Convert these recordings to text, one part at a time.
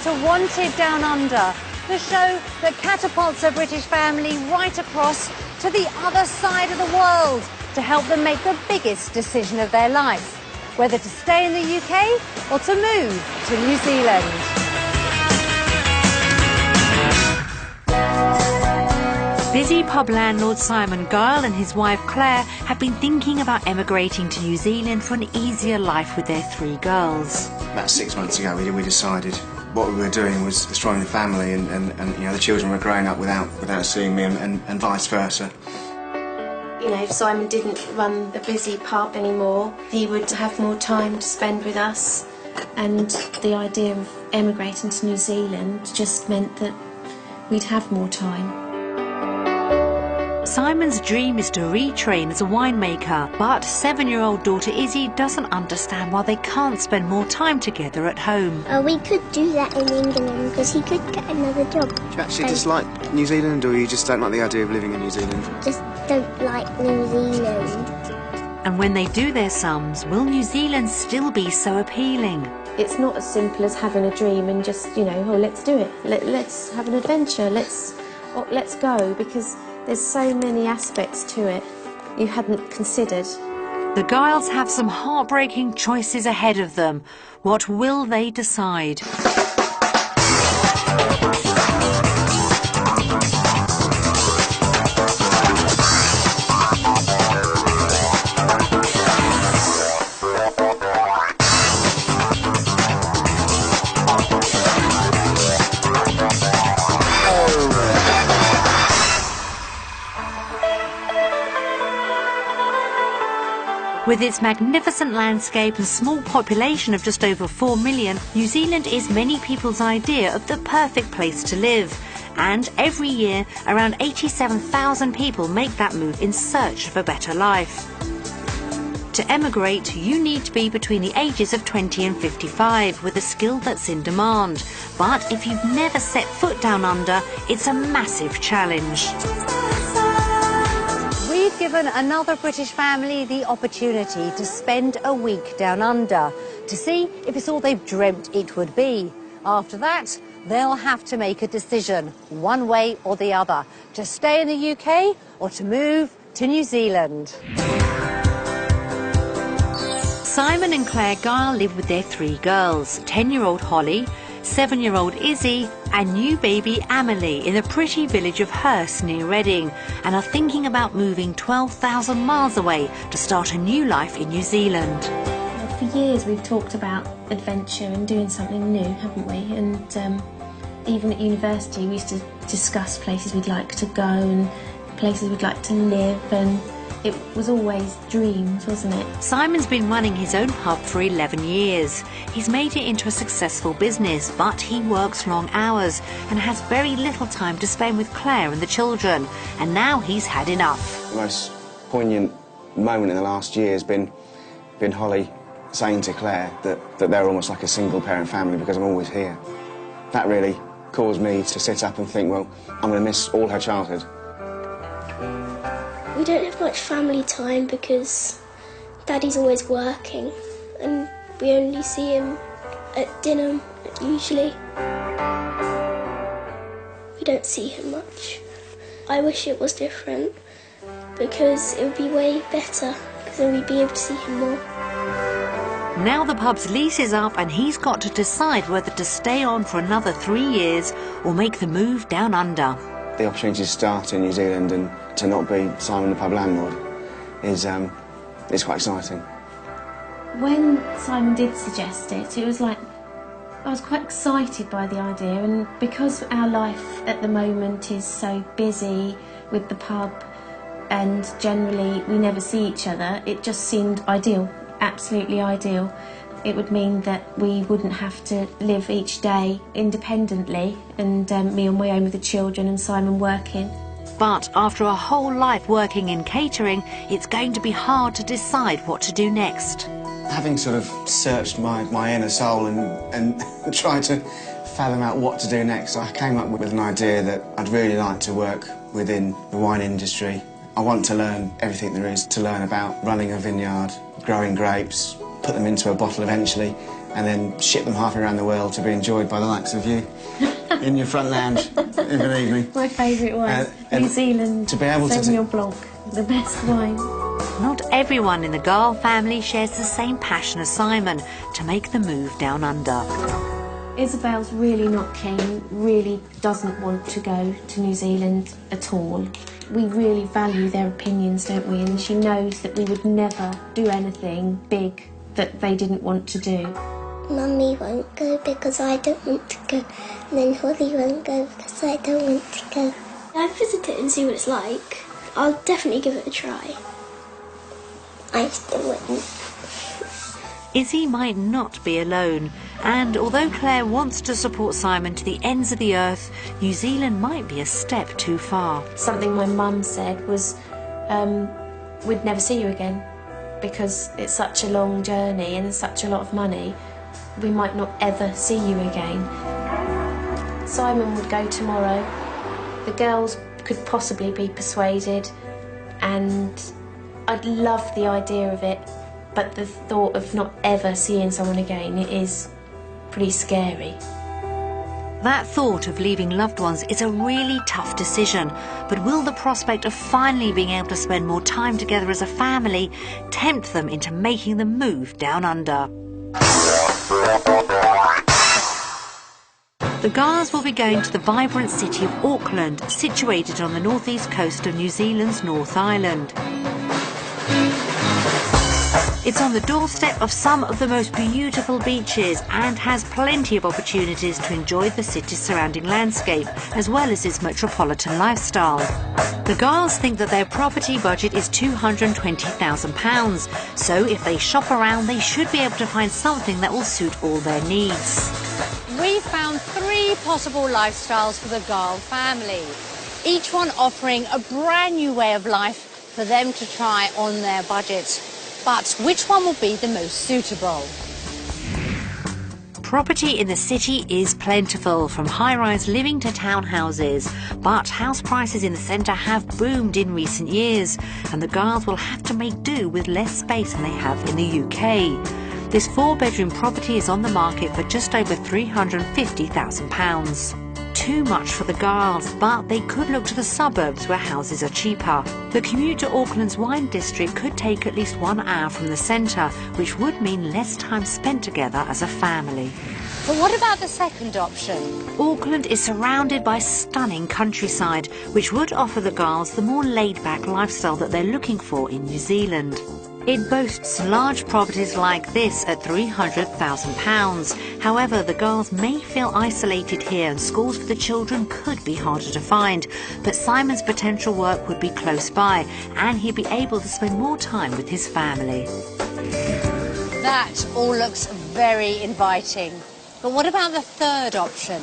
to Wanted Down Under, the show that catapults a British family right across to the other side of the world to help them make the biggest decision of their life, whether to stay in the UK or to move to New Zealand. Busy pub landlord Simon Guile and his wife Claire have been thinking about emigrating to New Zealand for an easier life with their 3 girls. About 6 months ago we decided what we were doing was destroying the family and you know, the children were growing up without seeing me and vice versa. You know, if Simon didn't run the busy pub anymore, he would have more time to spend with us, and the idea of emigrating to New Zealand just meant that we'd have more time. Simon's dream is to retrain as a winemaker, but 7-year-old daughter Izzy doesn't understand why they can't spend more time together at home. We could do that in England because he could get another job. Do you actually dislike New Zealand, or you just don't like the idea of living in New Zealand? Just don't like New Zealand. And when they do their sums, will New Zealand still be so appealing? It's not as simple as having a dream and just, you know, oh, let's do it. Let's have an adventure. Let's go, because there's so many aspects to it you hadn't considered. The Guiles have some heartbreaking choices ahead of them. What will they decide? With its magnificent landscape and small population of just over 4 million, New Zealand is many people's idea of the perfect place to live. And every year, around 87,000 people make that move in search of a better life. To emigrate, you need to be between the ages of 20 and 55 with a skill that's in demand. But if you've never set foot down under, it's a massive challenge. We've given another British family the opportunity to spend a week down under to see if it's all they've dreamt it would be. After that, they'll have to make a decision, one way or the other, to stay in the UK or to move to New Zealand. Simon and Claire Guile live with their 3 girls, 10-year-old Holly, 7-year-old Izzy and new baby Amelie in the pretty village of Hurst near Reading, and are thinking about moving 12,000 miles away to start a new life in New Zealand. For years we've talked about adventure and doing something new, haven't we? And even at university we used to discuss places we'd like to go and places we'd like to live, and it was always dreams, wasn't it? Simon's been running his own pub for 11 years. He's made it into a successful business, but he works long hours and has very little time to spend with Claire and the children. And now he's had enough. The most poignant moment in the last year has been Holly saying to Claire that they're almost like a single-parent family because I'm always here. That really caused me to sit up and think, well, I'm going to miss all her childhood. We don't have much family time because Daddy's always working and we only see him at dinner, usually. We don't see him much. I wish it was different because it would be way better because then we'd be able to see him more. Now the pub's lease is up and he's got to decide whether to stay on for another 3 years or make the move down under. The opportunity to start in New Zealand and to not be Simon the pub landlord is quite exciting. When Simon did suggest it, it was like I was quite excited by the idea, and because our life at the moment is so busy with the pub and generally we never see each other, it just seemed ideal, absolutely ideal. It would mean that we wouldn't have to live each day independently, and me on my own with the children and Simon working. But after a whole life working in catering, it's going to be hard to decide what to do next. Having sort of searched my inner soul and tried to fathom out what to do next, I came up with an idea that I'd really like to work within the wine industry. I want to learn everything there is to learn about running a vineyard, growing grapes, put them into a bottle eventually, and then ship them halfway around the world to be enjoyed by the likes of you in your front lounge of an evening. My favourite wine, New Zealand, to be able to Sauvignon Blanc, the best wine. Not everyone in the Garl family shares the same passion as Simon to make the move down under. Isabel's really not keen, really doesn't want to go to New Zealand at all. We really value their opinions, don't we? And she knows that we would never do anything big that they didn't want to do. Mummy won't go because I don't want to go, and then Holly won't go because I don't want to go. I'd visit it and see what it's like. I'll definitely give it a try. I still wouldn't. Izzy might not be alone, and although Claire wants to support Simon to the ends of the earth, New Zealand might be a step too far. Something my mum said was, we'd never see you again because it's such a long journey and such a lot of money. We might not ever see you again. Simon would go tomorrow. The girls could possibly be persuaded, and I'd love the idea of it, but the thought of not ever seeing someone again, it is pretty scary. That thought of leaving loved ones is a really tough decision, but will the prospect of finally being able to spend more time together as a family tempt them into making the move down under? The Garls will be going to the vibrant city of Auckland, situated on the northeast coast of New Zealand's North Island. It's on the doorstep of some of the most beautiful beaches and has plenty of opportunities to enjoy the city's surrounding landscape as well as its metropolitan lifestyle. The Garls think that their property budget is £220,000, so if they shop around they should be able to find something that will suit all their needs. We found 3 possible lifestyles for the Garl family, each one offering a brand new way of life for them to try on their budget. But which one will be the most suitable? Property in the city is plentiful, from high-rise living to townhouses, but house prices in the centre have boomed in recent years, and the Garls will have to make do with less space than they have in the UK. This 4-bedroom property is on the market for just over £350,000. Too much for the Garls, but they could look to the suburbs where houses are cheaper. The commute to Auckland's wine district could take at least 1 hour from the centre, which would mean less time spent together as a family. But what about the second option? Auckland is surrounded by stunning countryside, which would offer the Garls the more laid-back lifestyle that they're looking for in New Zealand. It boasts large properties like this at £300,000. However, the Garls may feel isolated here and schools for the children could be harder to find. But Simon's potential work would be close by and he'd be able to spend more time with his family. That all looks very inviting. But what about the third option?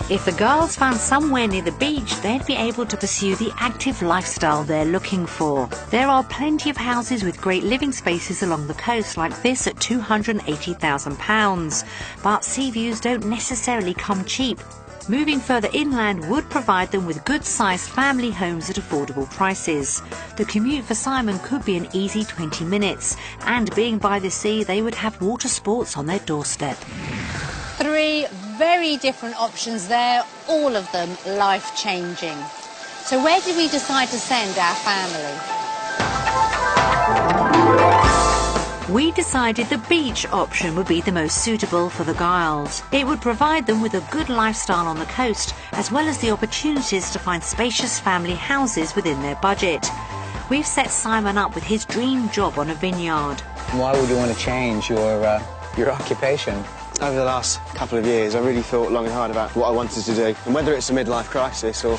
If the Garls found somewhere near the beach, they'd be able to pursue the active lifestyle they're looking for. There are plenty of houses with great living spaces along the coast like this at £280,000. But sea views don't necessarily come cheap. Moving further inland would provide them with good-sized family homes at affordable prices. The commute for Simon could be an easy 20 minutes, and being by the sea, they would have water sports on their doorstep. 3 very different options there, all of them life-changing. So where did we decide to send our family? We decided the beach option would be the most suitable for the Garls. It would provide them with a good lifestyle on the coast, as well as the opportunities to find spacious family houses within their budget. We've set Simon up with his dream job on a vineyard. Why would you want to change your occupation? Over the last couple of years, I really thought long and hard about what I wanted to do, and whether it's a midlife crisis or, or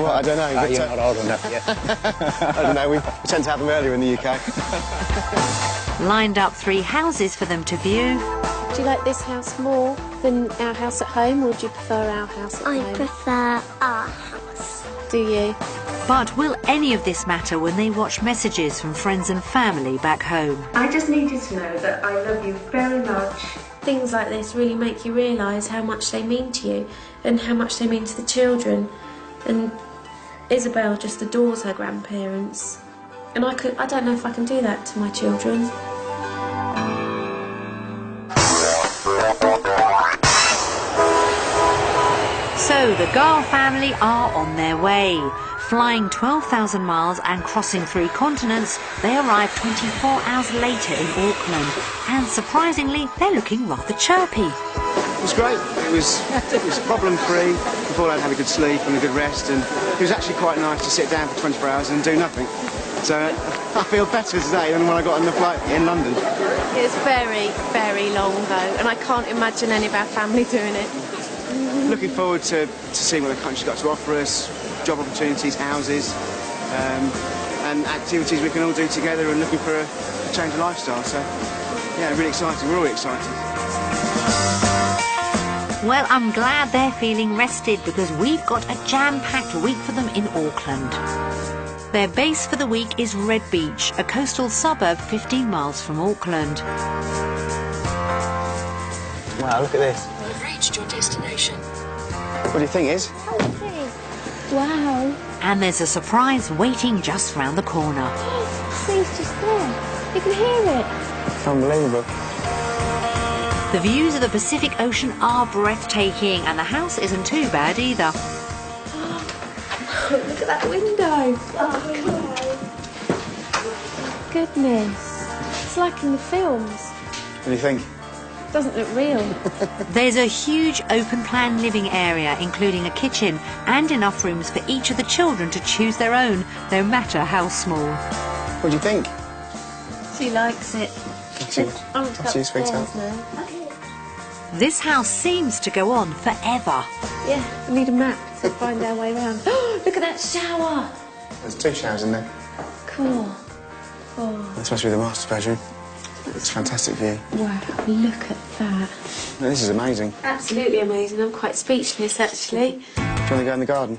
what, I don't know. But, you're not old enough yet. I don't know, we tend to have them earlier in the UK. Lined up 3 houses for them to view. Do you like this house more than our house at home, or do you prefer our house at home? I prefer our house. Do you? But will any of this matter when they watch messages from friends and family back home? I just need you to know that I love you very much. Things like this really make you realise how much they mean to you and how much they mean to the children. And Isabel just adores her grandparents. And I don't know if I can do that to my children. So the Gall family are on their way. Flying 12,000 miles and crossing 3 continents, they arrive 24 hours later in Auckland. And surprisingly, they're looking rather chirpy. It was great. It was problem-free. We thought I'd had a good sleep and a good rest, and it was actually quite nice to sit down for 24 hours and do nothing. So I feel better today than when I got on the flight in London. It's very, very long though, and I can't imagine any of our family doing it. Looking forward to seeing what the country's got to offer us, job opportunities, houses, and activities we can all do together, and looking for a change of lifestyle. So, yeah, really exciting. We're all excited. Well, I'm glad they're feeling rested because we've got a jam-packed week for them in Auckland. Their base for the week is Red Beach, a coastal suburb 15 miles from Auckland. Wow, look at this. You've reached your destination. What do you think, Iz? Wow. And there's a surprise waiting just round the corner. See, it's just there. You can hear it. It's unbelievable. The views of the Pacific Ocean are breathtaking, and the house isn't too bad either. Look at that window. Goodness. It's like in the films. What do you think? It doesn't look real. There's a huge open-plan living area, including a kitchen, and enough rooms for each of the children to choose their own, no matter how small. What do you think? She likes it. She's sweetheart. This house seems to go on forever. Yeah, we need a map to find our way around. Look at that shower. There's 2 showers in there. Cool. Oh, This must be the master bedroom. It's a fantastic view. wow, look at that. This is amazing. Absolutely amazing. I'm quite speechless, actually. Do you want to go in the garden?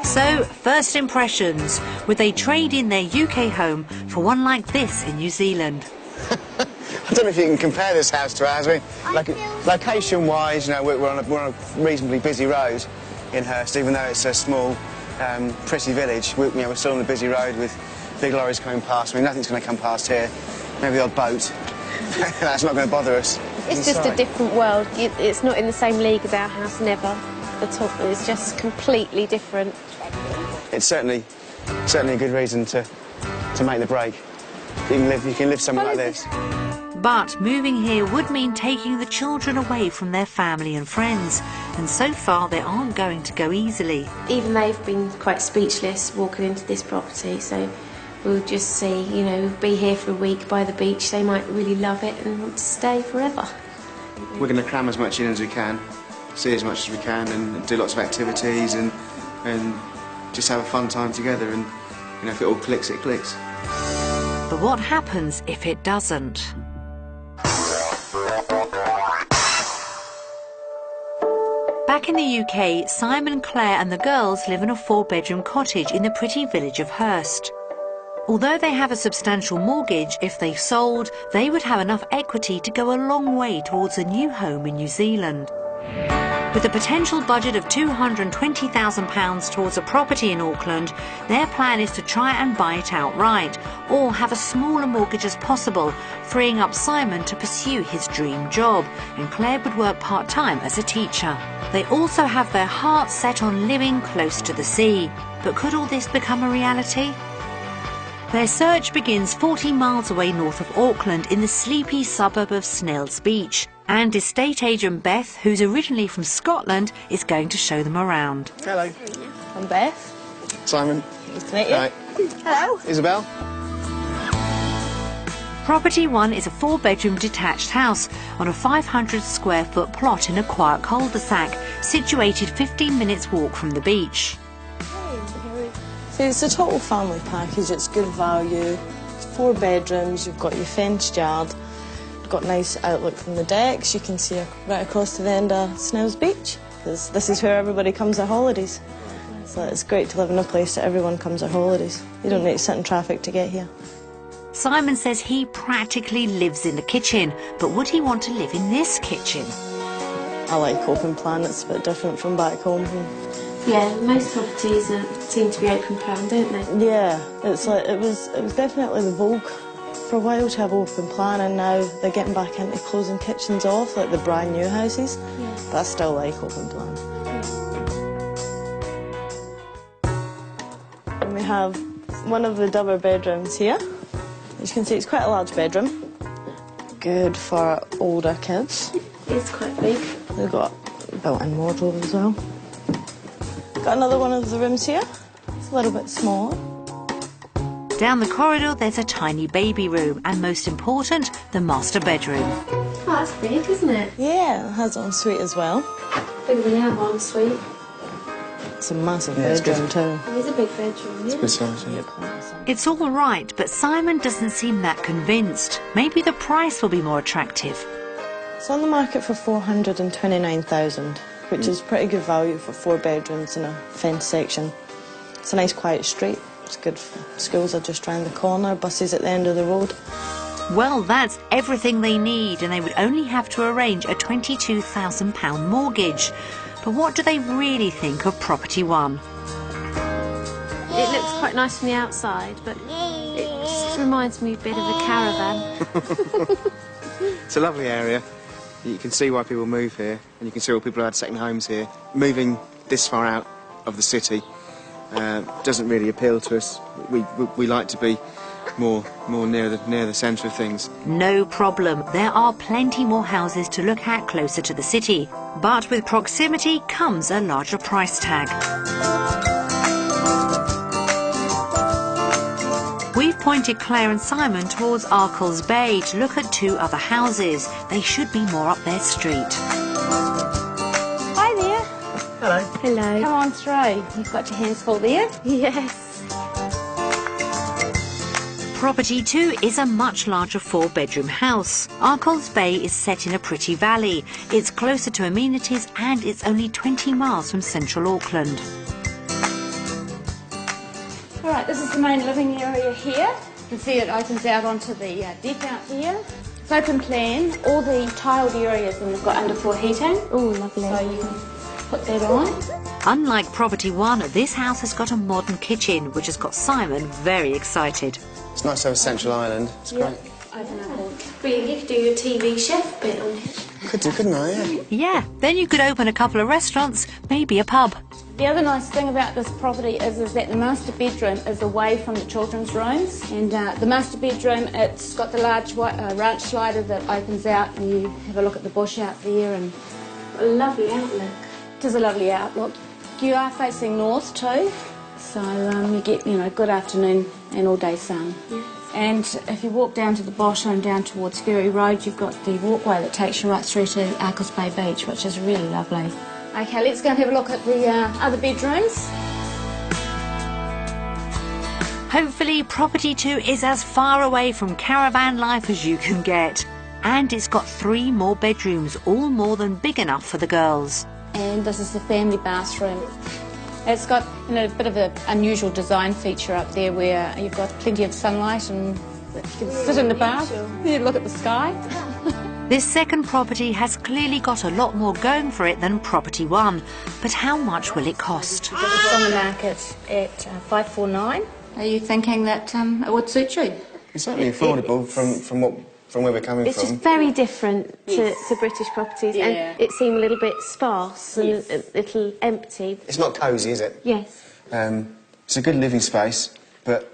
So, first impressions. Would they trade in their UK home for one like this in New Zealand? I don't know if you can compare this house to ours. Location-wise, you know, we're on a reasonably busy road in Hurst, even though it's a small, pretty village. We're still on a busy road with big lorries coming past. I mean, nothing's going to come past here. Maybe the odd boat. That's not going to bother us. It's just a different world. It's not in the same league as our house, never at all. It's just completely different. It's certainly a good reason to make the break. You can live somewhere like this. But moving here would mean taking the children away from their family and friends, and so far they aren't going to go easily. Even they've been quite speechless walking into this property, so we'll just see, you know, be here for a week by the beach. They might really love it and want to stay forever. We're going to cram as much in as we can, see as much as we can, and do lots of activities and just have a fun time together. And you know, if it all clicks, it clicks. But what happens if it doesn't? Back in the UK, Simon, Claire and the girls live in a 4-bedroom cottage in the pretty village of Hurst. Although they have a substantial mortgage, if they sold, they would have enough equity to go a long way towards a new home in New Zealand. With a potential budget of £220,000 towards a property in Auckland, their plan is to try and buy it outright, or have a smaller mortgage as possible, freeing up Simon to pursue his dream job, and Claire would work part-time as a teacher. They also have their hearts set on living close to the sea. But could all this become a reality? Their search begins 40 miles away north of Auckland in the sleepy suburb of Snells Beach. And estate agent Beth, who's originally from Scotland, is going to show them around. Hello. I'm Beth. Simon. Nice to meet you. Hi. Hello. Isabel. Property 1 is a 4-bedroom detached house on a 500 square foot plot in a quiet cul-de-sac, situated 15 minutes walk from the beach. So it's a total family package, it's good value. It's 4 bedrooms, you've got your fenced yard, you've got a nice outlook from the decks, you can see right across to the end of Snells Beach. This is where everybody comes on holidays. So it's great to live in a place that everyone comes on holidays. You don't need to sit in traffic to get here. Simon says he practically lives in the kitchen, but would he want to live in this kitchen? I like open plan, it's a bit different from back home. Yeah, most properties seem to be open plan, don't they? Yeah, it's like it was definitely the vogue for a while to have open plan, and now they're getting back into closing kitchens off, like the brand new houses. Yeah. But I still like open plan. And we have one of the double bedrooms here. As you can see, it's quite a large bedroom. Good for older kids. It's quite big. They've got a built-in wardrobe as well. Got another one of the rooms here. It's a little bit smaller. Down the corridor there's a tiny baby room and, most important, the master bedroom. Oh, that's big, isn't it? Yeah, it has an ensuite as well. Bigger than our ensuite. It's a massive Yeah, it's bedroom good. too. It is a big bedroom, yeah. Good size, yeah. It's all right, but Simon doesn't seem that convinced. Maybe the price will be more attractive. It's on the market for 429,000, which is pretty good value for 4 bedrooms and a fenced section. It's a nice quiet street. It's good for schools are just round the corner, buses at the end of the road. Well, that's everything they need, and they would only have to arrange a £22,000 mortgage. But what do they really think of Property One? It looks quite nice from the outside, but it just reminds me a bit of a caravan. It's a lovely area. You can see why people move here, and you can see why people had second homes here. Moving this far out of the city doesn't really appeal to us. We like to be more near the centre of things. No problem. There are plenty more houses to look at closer to the city. But with proximity comes a larger price tag. We've pointed Claire and Simon towards Arkles Bay to look at 2 other houses. They should be more up their street. Hi there. Hello. Hello. Come on through. You've got your hands full there. Yes. Property 2 is a much larger 4-bedroom house. Arkles Bay is set in a pretty valley. It's closer to amenities and it's only 20 miles from central Auckland. All right, this is the main living area here. You can see it opens out onto the deck out here. It's open plan. All the tiled areas and they've got underfloor heating. Oh, lovely. So you can put that on. Unlike Property 1, this house has got a modern kitchen, which has got Simon very excited. It's nice to have a central island. It's great. Open up all. Well, you could do your TV chef bit on it. Could do, couldn't I? Yeah. Yeah, then you could open a couple of restaurants, maybe a pub. The other nice thing about this property is that the master bedroom is away from the children's rooms. And the master bedroom, it's got the large ranch slider that opens out and you have a look at the bush out there. And A lovely outlook. it is a lovely outlook. You are facing north too, so you get, good afternoon and all day sun. Yes. And if you walk down to the bottom, down towards Ferry Road, you've got the walkway that takes you right through to Arkles Bay Beach, which is really lovely. Okay, let's go and have a look at the other bedrooms. Hopefully Property 2 is as far away from caravan life as you can get. And it's got 3 more bedrooms, all more than big enough for the girls. And this is the family bathroom. It's got a bit of an unusual design feature up there where you've got plenty of sunlight and you can sit in the bath, you look at the sky. This second property has clearly got a lot more going for it than Property 1. But how much will it cost? It's on the market at $549. Are you thinking that it would suit you? It's certainly affordable from where we're coming It's from. just very different to British properties, Yeah. and it seemed a little bit sparse and a little empty. It's not cosy, is it? Yes. It's a good living space, but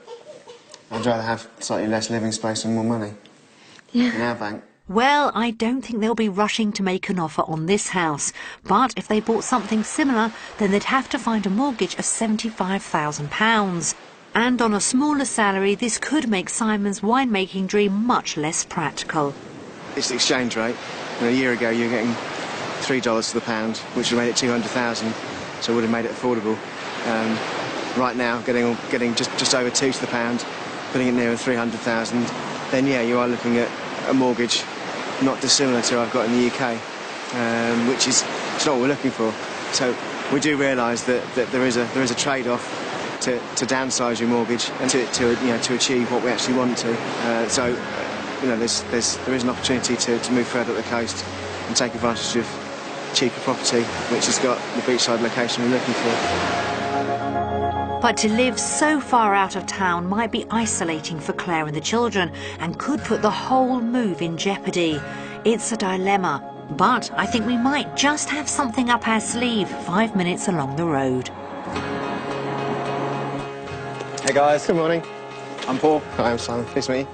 I'd rather have slightly less living space and more money in our bank. Well, I don't think they'll be rushing to make an offer on this house. But if they bought something similar, then they'd have to find a mortgage of £75,000. And on a smaller salary, this could make Simon's winemaking dream much less practical. It's the exchange rate. A year ago, you were getting $3 to the pound, which would have made it 200,000, so it would have made it affordable. Right now, getting just over 2 to the pound, putting it nearer 300,000, then yeah, you are looking at a mortgage not dissimilar to what I've got in the UK, which is it's not what we're looking for. So we do realise that there is a trade-off to downsize your mortgage and to achieve what we actually want to. There is an opportunity to move further up the coast and take advantage of cheaper property which has got the beachside location we're looking for. But to live so far out of town might be isolating for Claire and the children and could put the whole move in jeopardy. It's a dilemma, but I think we might just have something up our sleeve 5 minutes along the road. Hey guys. Good morning. I'm Paul. Hi, I'm Simon. Nice to meet you.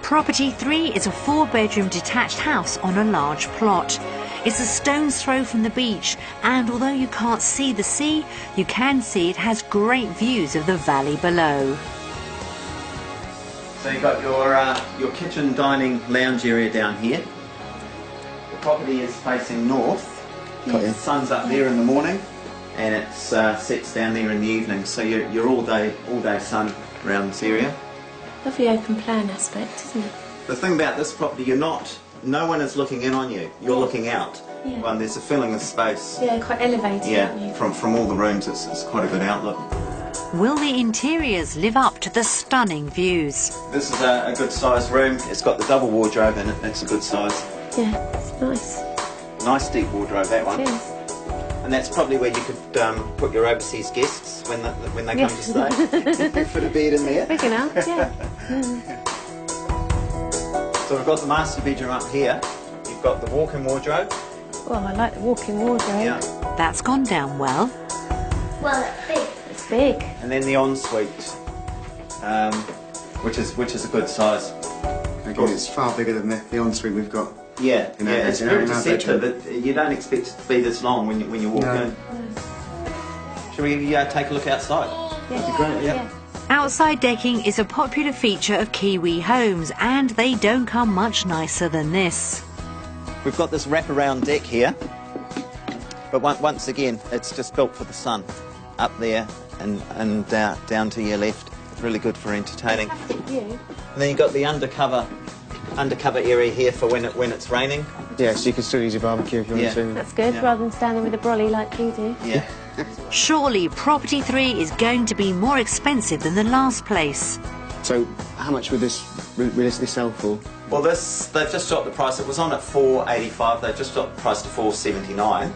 Property 3 is a 4-bedroom detached house on a large plot. It's a stone's throw from the beach, and although you can't see the sea, you can see it has great views of the valley below. So you've got your kitchen, dining, lounge area down here. The property is facing north. The sun's up there in the morning, and it sets down there in the evening. So you're all day sun around this area. Lovely open plan aspect, isn't it? The thing about this property, no one is looking in on you. You're looking out. Yeah. Well, there's a filling of space. Yeah, quite elevated. Yeah, from all the rooms, it's quite a good outlook. Will the interiors live up to the stunning views? This is a good sized room. It's got the double wardrobe in it. It's a good size. Yeah, it's nice. Nice deep wardrobe, that one. It is. And that's probably where you could put your overseas guests when they come to stay. Put a bed in there. Big enough, yeah. So we've got the master bedroom up here. You've got the walk-in wardrobe. Well, I like the walk-in wardrobe. Yeah. That's gone down well. Well, it's big. It's big. And then the ensuite, which is a good size. Again, it's far bigger than the ensuite we've got. Yeah, it's very our deceptive. bedroom. You don't expect it to be this long when you walk in. Shall we take a look outside? That'd be great, yeah. Outside decking is a popular feature of Kiwi homes, and they don't come much nicer than this. We've got this wraparound deck here, but once again, it's just built for the sun. Up there and down to your left. Really good for entertaining. Fantastic view. And then you've got the undercover area here for when it's raining. Yeah, so you can still use your barbecue if you want to. That's good, rather than standing with a brolly like you do. Yeah. Surely Property 3 is going to be more expensive than the last place. So, how much would this realistically sell for? Well, they've just dropped the price. It was on at $485. They've just dropped the price to $479.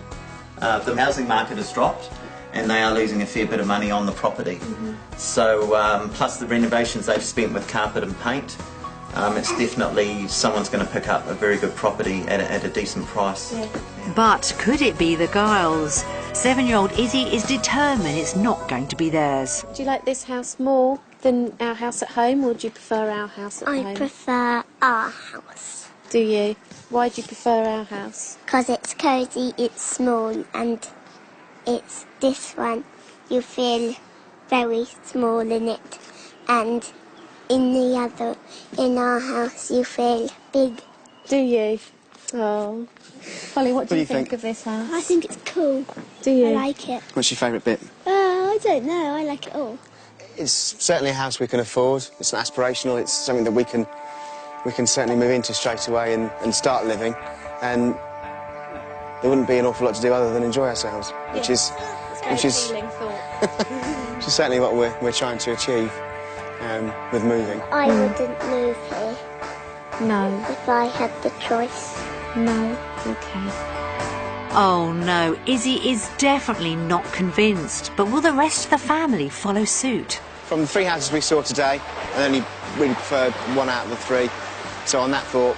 The housing market has dropped, and they are losing a fair bit of money on the property. So, plus the renovations they've spent with carpet and paint, it's definitely someone's going to pick up a very good property at a decent price. Yeah. But could it be the Giles? 7-year-old Izzy is determined it's not going to be theirs. Do you like this house more than our house at home, or do you prefer our house at home? I prefer our house. Do you? Why do you prefer our house? Because it's cosy, it's small, and it's this one. You feel very small in it. And in our house, you feel big. Do you? Oh. Holly, what do you think of this house? I think it's cool. Do you? I like it. What's your favourite bit? I don't know. I like it all. It's certainly a house we can afford. It's not aspirational. It's something that we can certainly move into straight away and start living. And there wouldn't be an awful lot to do other than enjoy ourselves, which is certainly what we're trying to achieve with moving. I wouldn't move here No. if I had the choice. No. Okay. Oh no, Izzy is definitely not convinced. But will the rest of the family follow suit? From the 3 houses we saw today, I only really preferred 1 out of the 3. So on that thought,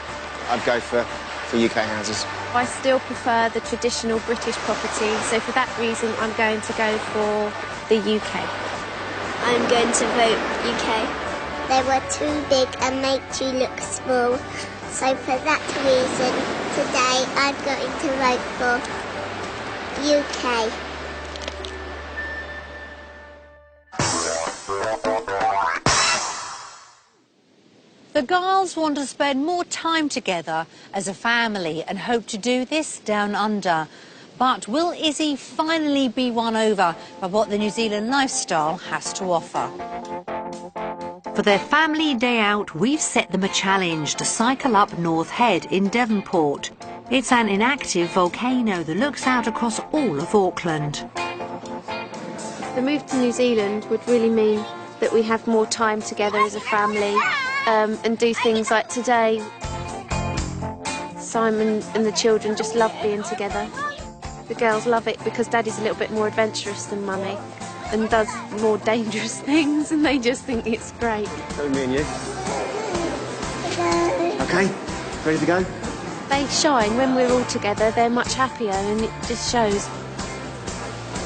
I'd go for UK houses. I still prefer the traditional British property, so for that reason I'm going to go for the UK. I'm going to vote UK. They were too big and made you look small. So for that reason, today I'm going to vote for UK. The Giles want to spend more time together as a family and hope to do this down under. But will Izzy finally be won over by what the New Zealand lifestyle has to offer? For their family day out, we've set them a challenge to cycle up North Head in Devonport. It's an inactive volcano that looks out across all of Auckland. The move to New Zealand would really mean that we have more time together as a family and do things like today. Simon and the children just love being together. The girls love it because Daddy's a little bit more adventurous than Mummy and does more dangerous things, and they just think it's great. So me and you. Okay, ready to go? They shine when we're all together. They're much happier, and it just shows.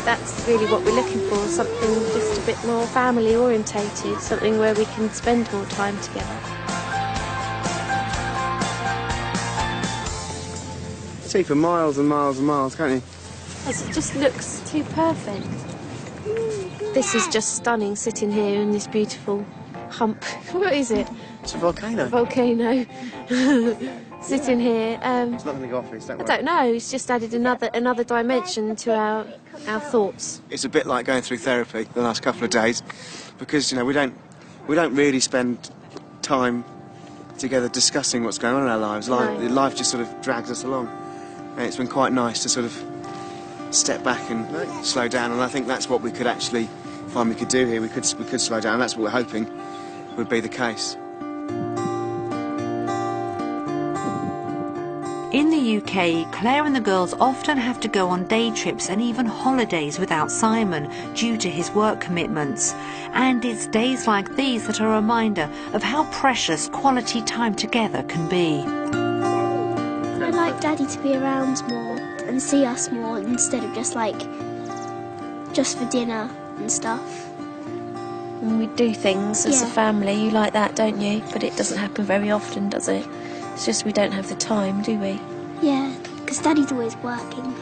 That's really what we're looking for, something just a bit more family orientated, something where we can spend more time together. See for miles and miles and miles, can't you? It just looks too perfect. This is just stunning, sitting here in this beautiful hump. What is it? It's a volcano. Volcano. Sitting here. It's not going to go off this, don't worry. I don't know. It's just added another dimension to our thoughts. It's a bit like going through therapy the last couple of days, because you know we don't really spend time together discussing what's going on in our lives. Life just sort of drags us along, and it's been quite nice to sort of step back and slow down. And I think that's what we could actually find we could do here. We could slow down. That's what we're hoping would be the case. In the UK, Claire and the girls often have to go on day trips and even holidays without Simon due to his work commitments. And it's days like these that are a reminder of how precious quality time together can be. I'd like Daddy to be around more and see us more instead of just for dinner and stuff. And we do things as a family. You like that, don't you? But it doesn't happen very often, does it? It's just we don't have the time, do we? Yeah, because Daddy's always working.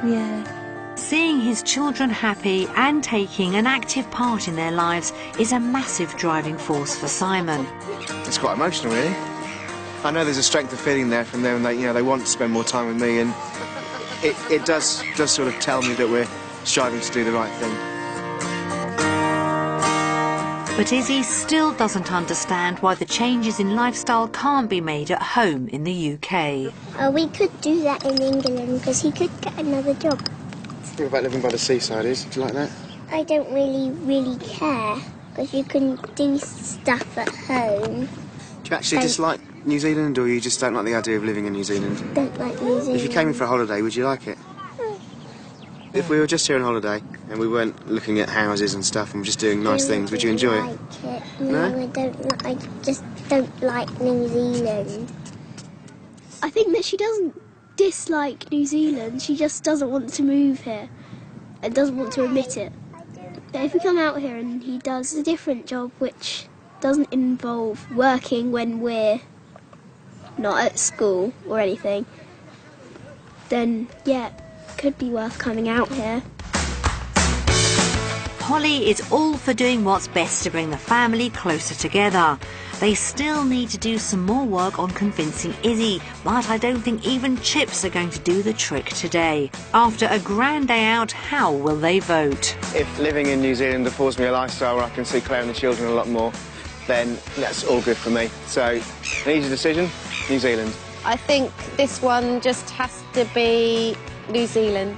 Yeah. Seeing his children happy and taking an active part in their lives is a massive driving force for Simon. It's quite emotional, really. I know there's a strength of feeling there from them, and they want to spend more time with me, and it does sort of tell me that we're striving to do the right thing. But Izzy still doesn't understand why the changes in lifestyle can't be made at home in the UK. We could do that in England because he could get another job. Think about living by the seaside, Iz. Do you like that? I don't really care because you can do stuff at home. Do you actually dislike New Zealand, or you just don't like the idea of living in New Zealand? Don't like New Zealand. If you came in for a holiday, would you like it? If we were just here on holiday and we weren't looking at houses and stuff and we're just doing nice things, would you enjoy it? No, I don't. I just don't like New Zealand. I think that she doesn't dislike New Zealand. She just doesn't want to move here and doesn't want to admit it. But if we come out here and he does a different job which doesn't involve working when we're not at school or anything, then yeah, could be worth coming out here. Holly is all for doing what's best to bring the family closer together. They still need to do some more work on convincing Izzy, but I don't think even chips are going to do the trick today. After a grand day out, how will they vote? If living in New Zealand affords me a lifestyle where I can see Claire and the children a lot more, then that's all good for me. So, an easy decision, New Zealand. I think this one just has to be New Zealand.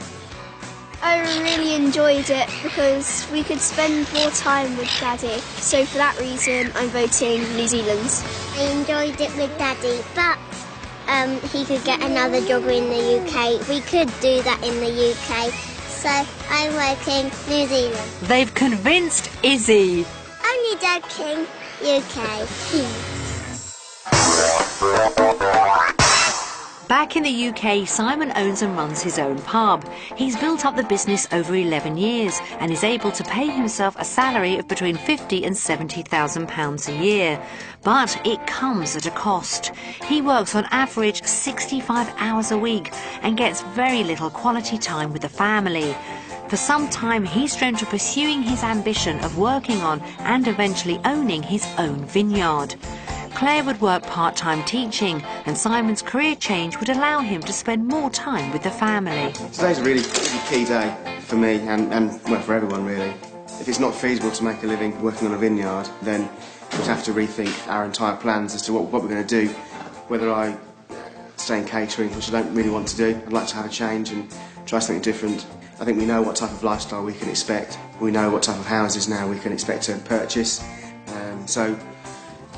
I really enjoyed it because we could spend more time with Daddy. So for that reason, I'm voting New Zealand. I enjoyed it with Daddy, but he could get another job in the UK. We could do that in the UK. So I'm voting New Zealand. They've convinced Izzy. Only Dad King, UK. Back in the UK, Simon owns and runs his own pub. He's built up the business over 11 years and is able to pay himself a salary of between £50,000 and £70,000 a year. But it comes at a cost. He works on average 65 hours a week and gets very little quality time with the family. For some time, he's drawn to pursuing his ambition of working on and eventually owning his own vineyard. Claire would work part-time teaching, and Simon's career change would allow him to spend more time with the family. Today's a really key day for me and well, for everyone really. If it's not feasible to make a living working on a vineyard, then we'd have to rethink our entire plans as to what we're going to do. Whether I stay in catering, which I don't really want to do. I'd like to have a change and try something different. I think we know what type of lifestyle we can expect. We know what type of houses now we can expect to purchase. So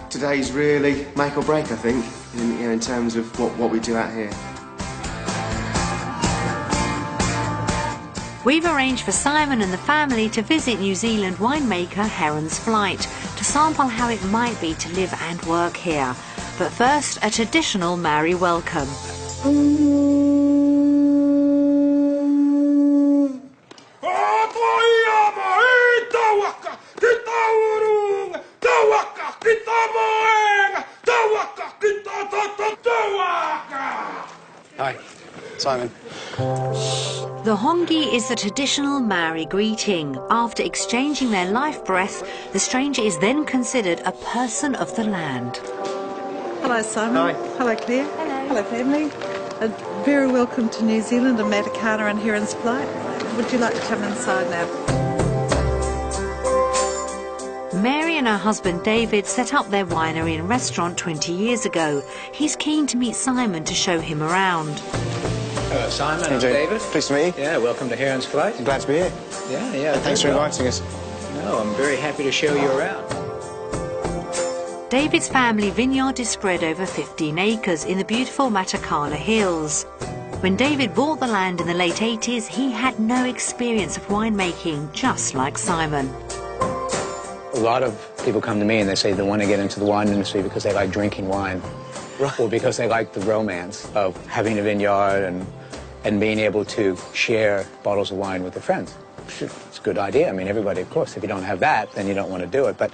today's really make or break, I think, in terms of what we do out here. We've arranged for Simon and the family to visit New Zealand winemaker Heron's Flight to sample how it might be to live and work here. But first, a traditional Maori welcome. Hi, Simon. The hongi is the traditional Maori greeting. After exchanging their life breath, the stranger is then considered a person of the land. Hello, Simon. Hi. Hello, Claire. Hello. Hello, family. Very welcome to New Zealand and Matakana and Heron's Flight. Would you like to come inside now? Mary and her husband David set up their winery and restaurant 20 years ago. He's keen to meet Simon to show him around. Hello, Simon. How you I'm doing? David. Pleased to meet you. Yeah, welcome to Heron's Flight. I'm glad to be here. Yeah. Thanks for very well. inviting us. No, I'm very happy to show you around. David's family vineyard is spread over 15 acres in the beautiful Matakana Hills. When David bought the land in the late 80s, he had no experience of winemaking, just like Simon. A lot of people come to me and they say they want to get into the wine industry because they like drinking wine. Right. Or because they like the romance of having a vineyard and being able to share bottles of wine with their friends. It's a good idea. I mean, everybody, of course, if you don't have that, then you don't want to do it. But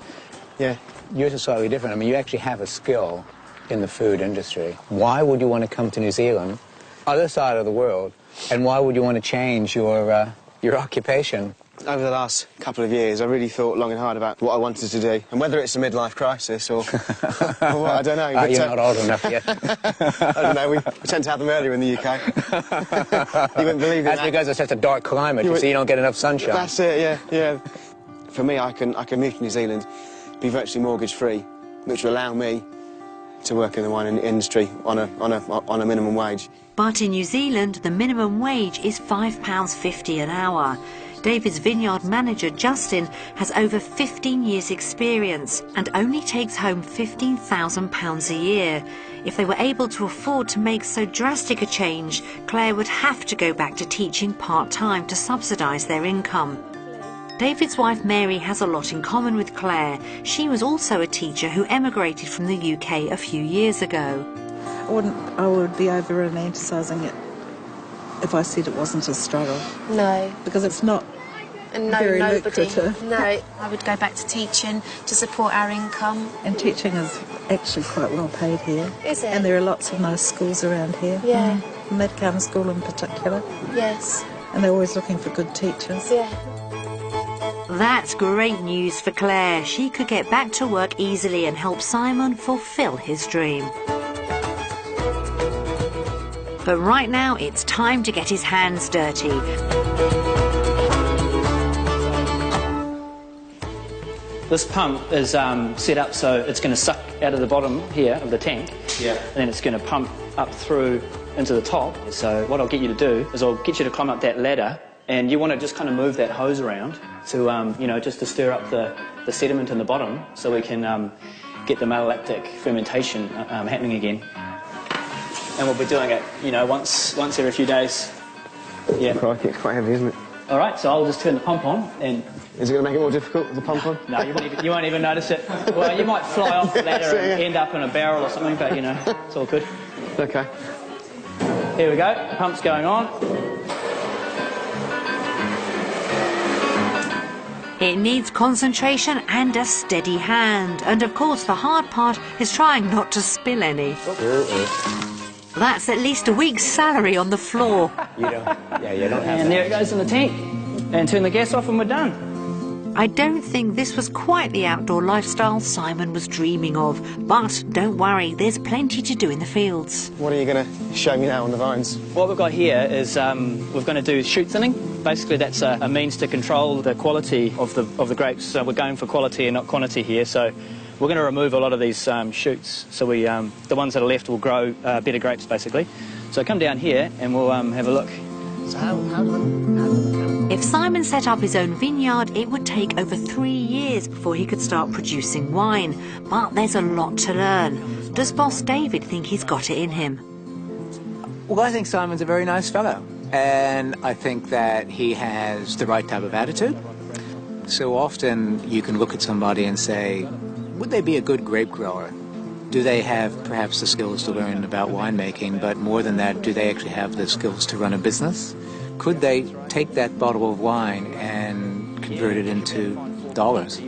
Yeah. yours is slightly different. I mean, you actually have a skill in the food industry. Why would you want to come to New Zealand, other side of the world, and why would you want to change your occupation? Over the last couple of years, I really thought long and hard about what I wanted to do, and whether it's a midlife crisis or what, I don't know. But, You're not old enough yet. I don't know, we tend to have them earlier in the UK. You wouldn't believe it. That's because it's such a dark climate, so you don't get enough sunshine. That's it, yeah. For me, I can move to New Zealand, be virtually mortgage-free, which will allow me to work in the wine industry on a minimum wage. But in New Zealand, the minimum wage is £5.50 an hour. David's vineyard manager, Justin, has over 15 years' experience and only takes home £15,000 a year. If they were able to afford to make so drastic a change, Claire would have to go back to teaching part-time to subsidise their income. David's wife Mary has a lot in common with Claire. She was also a teacher who emigrated from the UK a few years ago. I would be over-romanticising it if I said it wasn't a struggle. No. Because it's not very lucrative. No, I would go back to teaching to support our income. And teaching is actually quite well paid here. Is it? And there are lots of nice schools around here. Yeah. The Matakana School in particular. Yes. And they're always looking for good teachers. Yeah. That's great news for Claire. She could get back to work easily and help Simon fulfil his dream. But right now, it's time to get his hands dirty. This pump is set up so it's going to suck out of the bottom here of the tank. Yeah. And then it's going to pump up through into the top. So what I'll get you to do is I'll get you to climb up that ladder, and you want to just kind of move that hose around to, you know, just to stir up the sediment in the bottom so we can get the malolactic fermentation happening again. And we'll be doing it, you know, once every few days. Yeah. Crikey, it's quite heavy, isn't it? All right, so I'll just turn the pump on and... Is it going to make it more difficult with the pump on? No, you won't even notice it. Well, you might fly off the ladder and end up in a barrel or something, but, you know, it's all good. Okay. Here we go, the pump's going on. It needs concentration and a steady hand. And of course, the hard part is trying not to spill any. That's at least a week's salary on the floor. You don't have And there it goes in the tank. And turn the gas off and we're done. I don't think this was quite the outdoor lifestyle Simon was dreaming of. But don't worry, there's plenty to do in the fields. What are you going to show me now on the vines? What we've got here is we're going to do shoot thinning. Basically, that's a means to control the quality of the grapes. So we're going for quality and not quantity here. So we're going to remove a lot of these shoots. So the ones that are left will grow better grapes, basically. So come down here and we'll have a look. So If Simon set up his own vineyard, it would take over 3 years before he could start producing wine. But there's a lot to learn. Does boss David think he's got it in him? Well, I think Simon's a very nice fellow. and I think that he has the right type of attitude. So often you can look at somebody and say, would they be a good grape grower? Do they have perhaps the skills to learn about winemaking, but more than that, do they actually have the skills to run a business? Could they take that bottle of wine and convert it into dollars?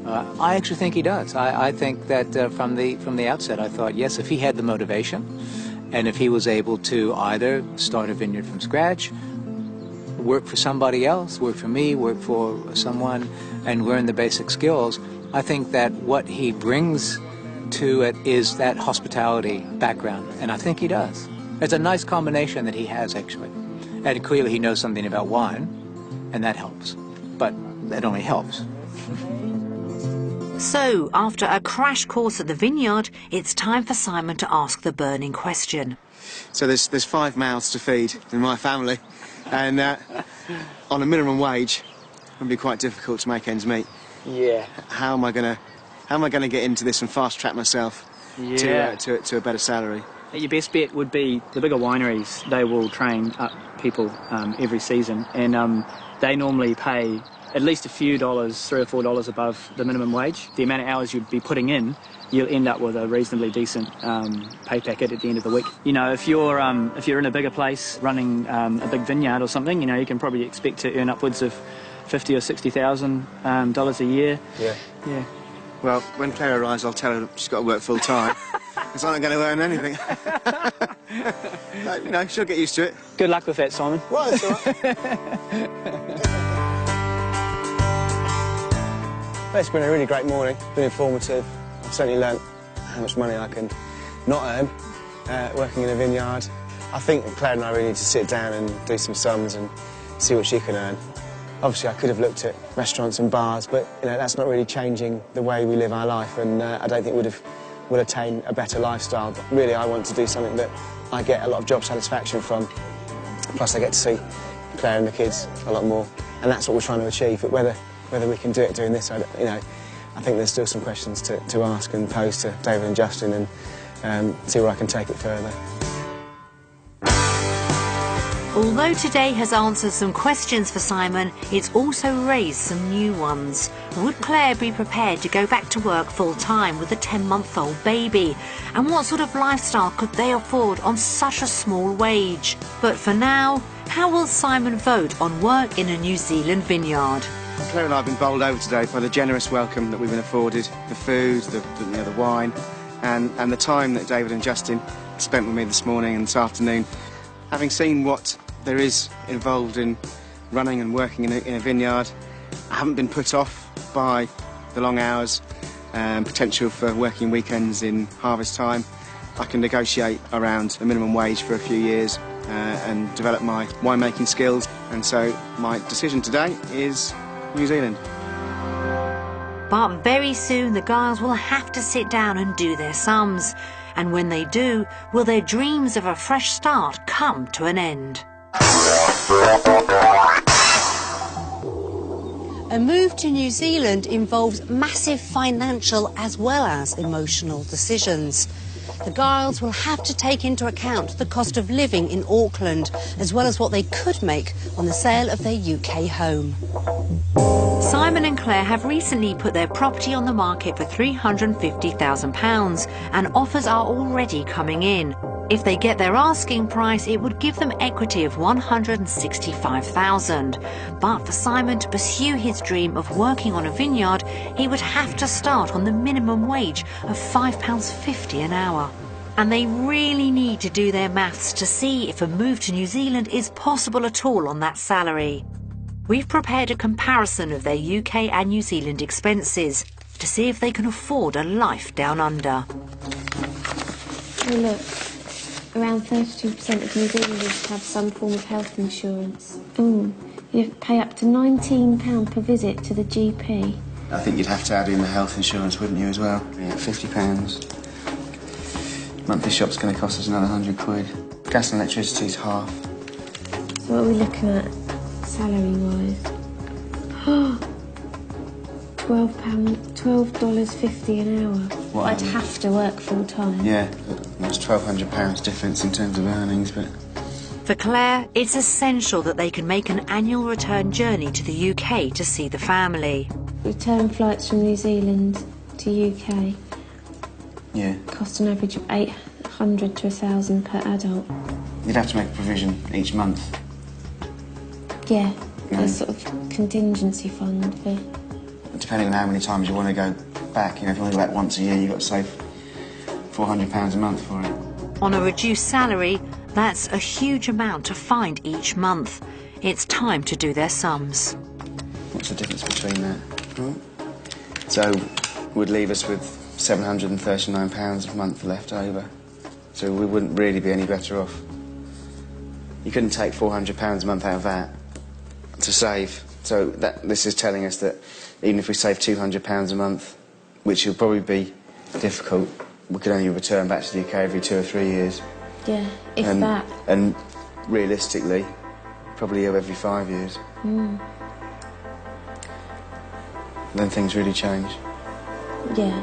I actually think he does. I think that from the outset, I thought, yes, if he had the motivation, and if he was able to either start a vineyard from scratch, work for somebody else, work for me, work for someone, and learn the basic skills, I think that what he brings to it is that hospitality background, and I think he does. It's a nice combination that he has, actually. And clearly he knows something about wine, and that helps. But that only helps. So, after a crash course at the vineyard, it's time for Simon to ask the burning question. So there's 5 mouths to feed in my family, and on a minimum wage, it would be quite difficult to make ends meet. Yeah. How am I going to get into this and fast track myself to a better salary? Your best bet would be the bigger wineries. They will train up people every season, and they normally pay at least a few dollars, $3 or $4 above the minimum wage. The amount of hours you'd be putting in, you'll end up with a reasonably decent pay packet at the end of the week. You know, if you're in a bigger place running a big vineyard or something, you know, you can probably expect to earn upwards of $50,000 or $60,000 a year. Yeah. Yeah. Well, when Claire arrives, I'll tell her she's got to work full time. Because I'm not going to earn anything. But, you know, she'll get used to it. Good luck with that, Simon. Well, it's all right. It's been a really great morning, been informative. I've certainly learnt how much money I can not earn working in a vineyard. I think Claire and I really need to sit down and do some sums and see what she can earn. Obviously, I could have looked at restaurants and bars, but you know, that's not really changing the way we live our life, and I don't think we'll attain a better lifestyle. But really, I want to do something that I get a lot of job satisfaction from. Plus, I get to see Claire and the kids a lot more, and that's what we're trying to achieve. But whether we can do it doing this, I think there's still some questions to ask and pose to David and Justin, and see where I can take it further. Although today has answered some questions for Simon, it's also raised some new ones. Would Claire be prepared to go back to work full-time with a 10-month-old baby? And what sort of lifestyle could they afford on such a small wage? But for now, how will Simon vote on work in a New Zealand vineyard? Claire and I have been bowled over today by the generous welcome that we've been afforded, the food, the wine, and the time that David and Justin spent with me this morning and this afternoon. Having seen what there is involved in running and working in a vineyard, I haven't been put off by the long hours and potential for working weekends in harvest time. I can negotiate around a minimum wage for a few years and develop my winemaking skills, and so my decision today is New Zealand. But very soon the guys will have to sit down and do their sums. And when they do, will their dreams of a fresh start come to an end? A move to New Zealand involves massive financial as well as emotional decisions. The Giles will have to take into account the cost of living in Auckland, as well as what they could make on the sale of their UK home. Simon and Claire have recently put their property on the market for £350,000, and offers are already coming in. If they get their asking price, it would give them equity of $165,000. But for Simon to pursue his dream of working on a vineyard, he would have to start on the minimum wage of £5.50 an hour. And they really need to do their maths to see if a move to New Zealand is possible at all on that salary. We've prepared a comparison of their UK and New Zealand expenses to see if they can afford a life down under. Oh look, around 32% of New Zealanders have some form of health insurance. You have to pay up to £19 per visit to the GP. I think you'd have to add in the health insurance, wouldn't you, as well? Yeah, £50. Monthly shop's going to cost us another £100. Gas and electricity's half. So what are we looking at, salary-wise? $12.50 an hour. What? I'd have to work full-time. Yeah, that's £1,200 difference in terms of earnings, but For Claire, it's essential that they can make an annual return journey to the UK to see the family. Return flights from New Zealand to UK cost an average of 800 to 1,000 per adult. You'd have to make a provision each month. Yeah, a sort of contingency fund for... Depending on how many times you want to go back, you know, if you want to go back once a year, you've got to save £400 a month for it. On a reduced salary, that's a huge amount to find each month. It's time to do their sums. What's the difference between that? So, would leave us with £739 a month left over. So we wouldn't really be any better off. You couldn't take £400 a month out of that to save. So this is telling us that even if we save £200 a month, which will probably be difficult, we could only return back to the UK every 2 or 3 years. Yeah, if that. And realistically, probably every 5 years. Then things really change. Yeah.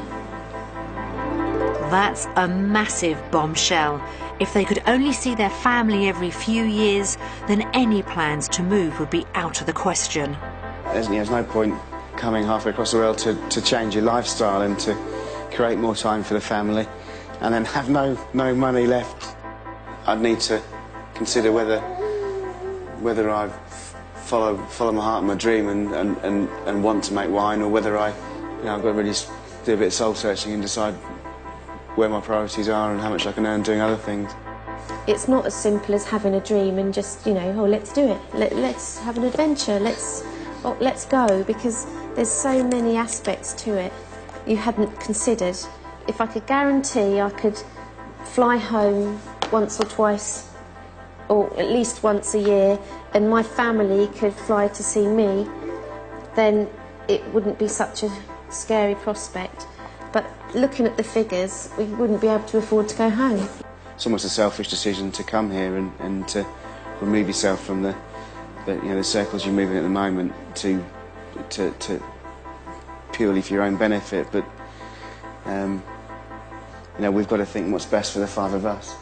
That's a massive bombshell. If they could only see their family every few years, then any plans to move would be out of the question. There's no point coming halfway across the world to change your lifestyle and to create more time for the family and then have no money left. I'd need to consider whether I follow my heart and my dream and want to make wine, or whether I've got to really do a bit of soul searching and decide where my priorities are and how much I can earn doing other things. It's not as simple as having a dream and just, oh, let's do it. Let's have an adventure. Let's go, because there's so many aspects to it you hadn't considered. If I could guarantee I could fly home once or twice, or at least once a year, and my family could fly to see me, then it wouldn't be such a scary prospect. But looking at the figures, we wouldn't be able to afford to go home. It's almost a selfish decision to come here and to remove yourself from the circles you're moving at the moment to purely for your own benefit. But we've got to think what's best for the 5 of us.